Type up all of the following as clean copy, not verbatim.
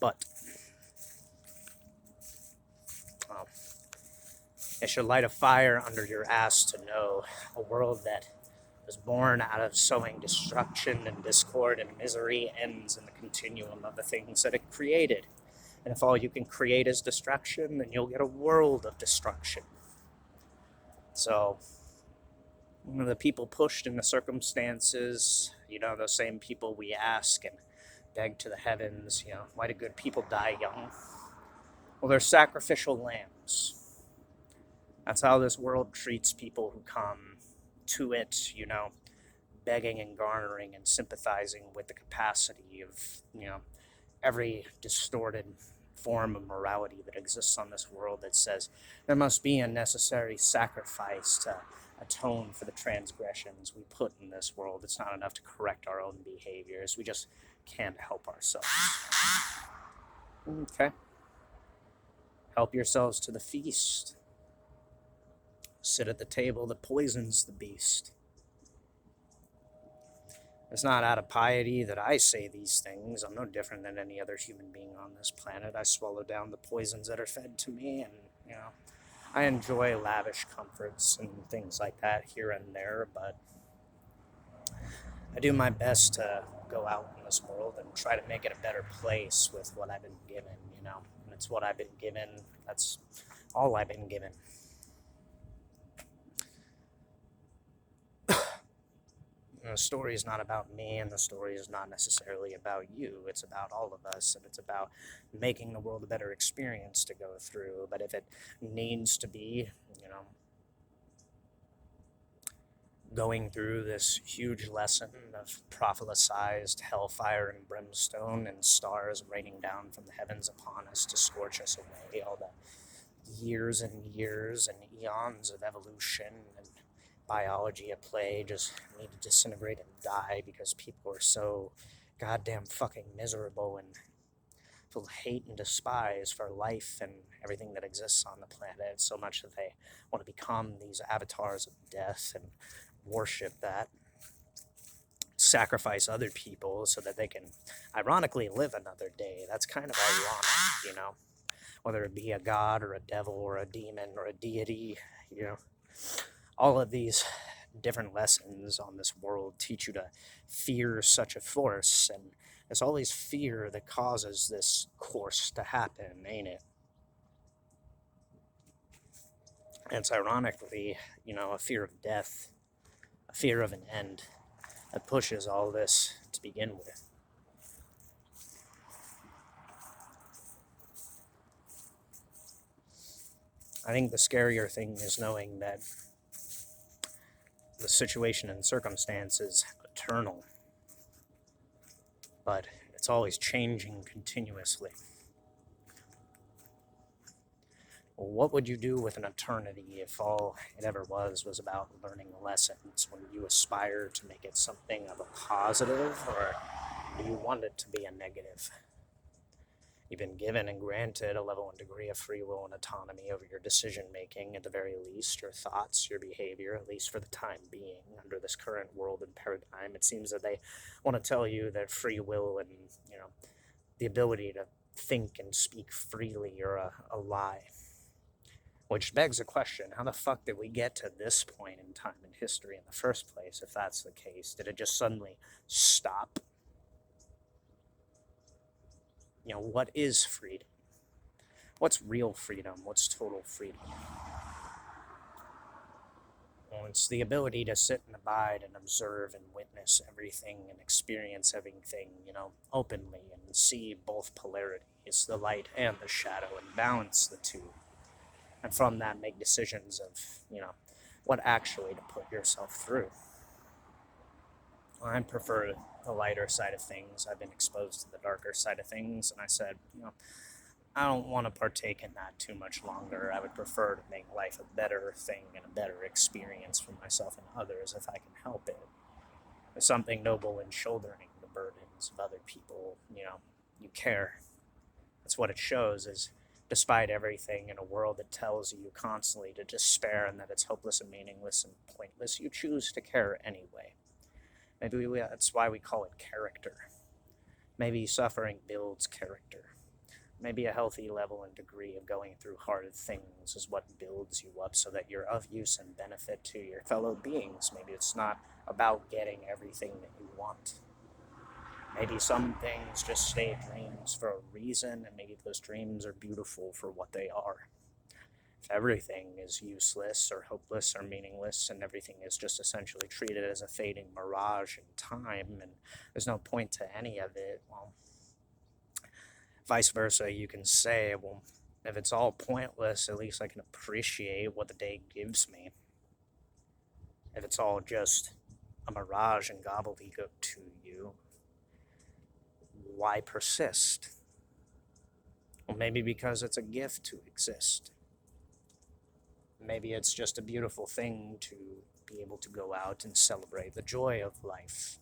But um, it should light a fire under your ass to know a world that was born out of sowing destruction and discord and misery ends in the continuum of the things that it created. And if all you can create is destruction, then you'll get a world of destruction. So, the people pushed in the circumstances, those same people we ask and beg to the heavens, why do good people die young? Well, they're sacrificial lambs. That's how this world treats people who come to it, begging and garnering and sympathizing with the capacity of, every distorted form of morality that exists on this world that says there must be a necessary sacrifice to atone for the transgressions we put in this world. It's not enough to correct our own behaviors. We just can't help ourselves. Okay. Help yourselves to the feast. Sit at the table that poisons the beast. It's not out of piety that I say these things. I'm no different than any other human being on this planet. I swallow down the poisons that are fed to me, and, I enjoy lavish comforts and things like that here and there, but I do my best to go out in this world and try to make it a better place with what I've been given, and it's what I've been given. That's all I've been given. The story is not about me, and the story is not necessarily about you. It's about all of us, and it's about making the world a better experience to go through. But if it needs to be, going through this huge lesson of prophesized hellfire and brimstone and stars raining down from the heavens upon us to scorch us away, all the years and years and eons of evolution and biology at play just need to disintegrate and die because people are so goddamn fucking miserable and full of hate and despise for life and everything that exists on the planet, so much that they want to become these avatars of death and worship that, sacrifice other people so that they can ironically live another day. That's kind of ironic, whether it be a god or a devil or a demon or a deity, all of these different lessons on this world teach you to fear such a force, and it's always fear that causes this course to happen, ain't it? And it's ironically, a fear of death, a fear of an end that pushes all this to begin with. I think the scarier thing is knowing that the situation and circumstance is eternal, but it's always changing continuously. Well, what would you do with an eternity if all it ever was about learning lessons? When you aspire to make it something of a positive, or do you want it to be a negative? You've been given and granted a level and degree of free will and autonomy over your decision making, at the very least, your thoughts, your behavior, at least for the time being. Under this current world and paradigm, it seems that they want to tell you that free will and, the ability to think and speak freely are a lie. Which begs the question, how the fuck did we get to this point in time in history in the first place, if that's the case? Did it just suddenly stop? What is freedom? What's real freedom? What's total freedom? Well, it's the ability to sit and abide and observe and witness everything and experience everything, openly and see both polarities, the light and the shadow, and balance the two. And from that, make decisions of, what actually to put yourself through. I prefer the lighter side of things. I've been exposed to the darker side of things, and I said, I don't want to partake in that too much longer. I would prefer to make life a better thing and a better experience for myself and others if I can help it. There's something noble in shouldering the burdens of other people. You care. That's what it shows, is despite everything in a world that tells you constantly to despair and that it's hopeless and meaningless and pointless, you choose to care anyway. Maybe that's why we call it character. Maybe suffering builds character. Maybe a healthy level and degree of going through hard things is what builds you up so that you're of use and benefit to your fellow beings. Maybe it's not about getting everything that you want. Maybe some things just stay dreams for a reason, and maybe those dreams are beautiful for what they are. If everything is useless or hopeless or meaningless and everything is just essentially treated as a fading mirage in time and there's no point to any of it, well, vice versa, you can say, well, if it's all pointless, at least I can appreciate what the day gives me. If it's all just a mirage and gobbledygook to you, why persist? Well, maybe because it's a gift to exist. Maybe it's just a beautiful thing to be able to go out and celebrate the joy of life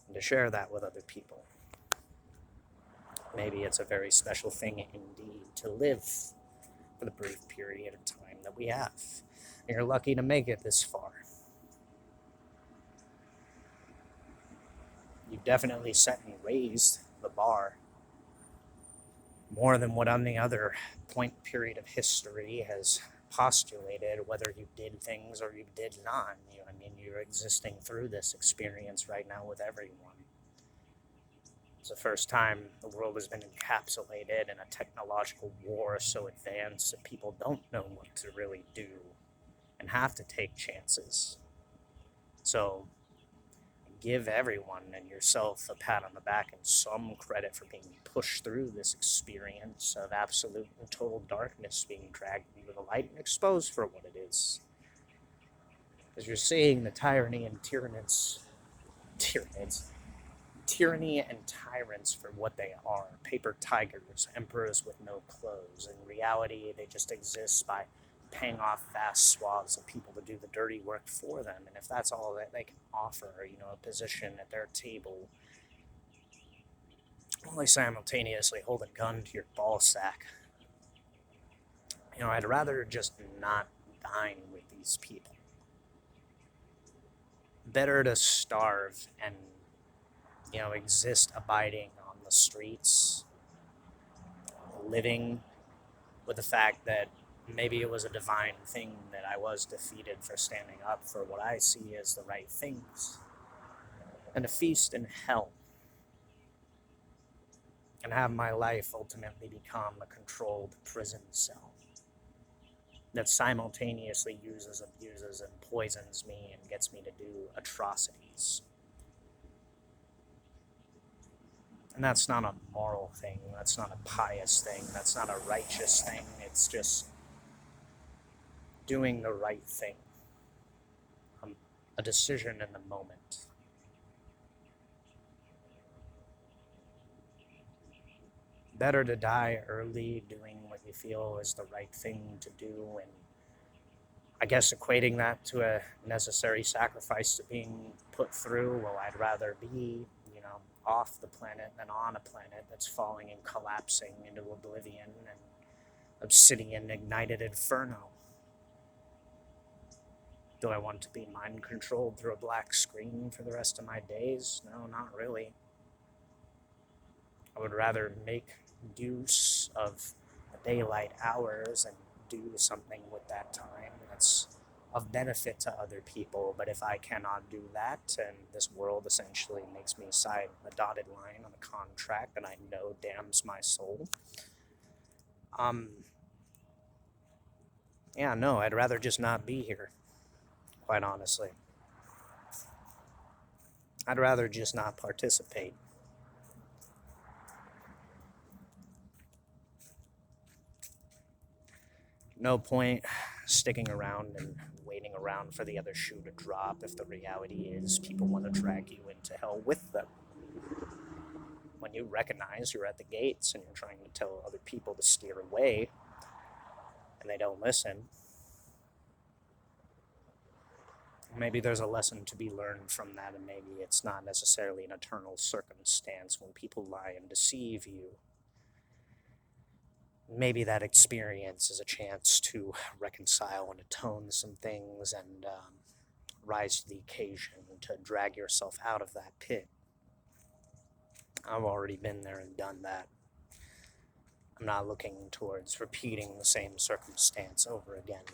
and to share that with other people. Maybe it's a very special thing indeed to live for the brief period of time that we have. And you're lucky to make it this far. You've definitely set and raised the bar more than what any other point period of history has postulated, whether you did things or you did not. You're existing through this experience right now with everyone. It's the first time the world has been encapsulated in a technological war so advanced that people don't know what to really do and have to take chances. So give everyone and yourself a pat on the back and some credit for being pushed through this experience of absolute and total darkness, being dragged into the light and exposed for what it is. As you're seeing the tyranny and tyranny and tyrants for what they are, paper tigers, emperors with no clothes. In reality, they just exist by paying off vast swaths of people to do the dirty work for them. And if that's all that they can offer, a position at their table, only simultaneously hold a gun to your ball sack. I'd rather just not dine with these people. Better to starve and, exist abiding on the streets, living with the fact that maybe it was a divine thing that I was defeated for standing up for what I see as the right things, and to feast in hell and have my life ultimately become a controlled prison cell that simultaneously uses, abuses, and poisons me and gets me to do atrocities. And that's not a moral thing, that's not a pious thing, that's not a righteous thing, it's just doing the right thing. A decision in the moment. Better to die early doing what you feel is the right thing to do, and I guess equating that to a necessary sacrifice to being put through, well, I'd rather be, off the planet than on a planet that's falling and collapsing into oblivion and obsidian ignited inferno. Do I want to be mind controlled through a black screen for the rest of my days? No, not really. I would rather make use of the daylight hours and do something with that time that's of benefit to other people. But if I cannot do that, and this world essentially makes me sign a dotted line on a contract that I know damns my soul, I'd rather just not be here, quite honestly. I'd rather just not participate. No point sticking around and waiting around for the other shoe to drop if the reality is people want to drag you into hell with them. When you recognize you're at the gates and you're trying to tell other people to steer away and they don't listen, maybe there's a lesson to be learned from that, and maybe it's not necessarily an eternal circumstance when people lie and deceive you. Maybe that experience is a chance to reconcile and atone some things and rise to the occasion to drag yourself out of that pit. I've already been there and done that. I'm not looking towards repeating the same circumstance over again.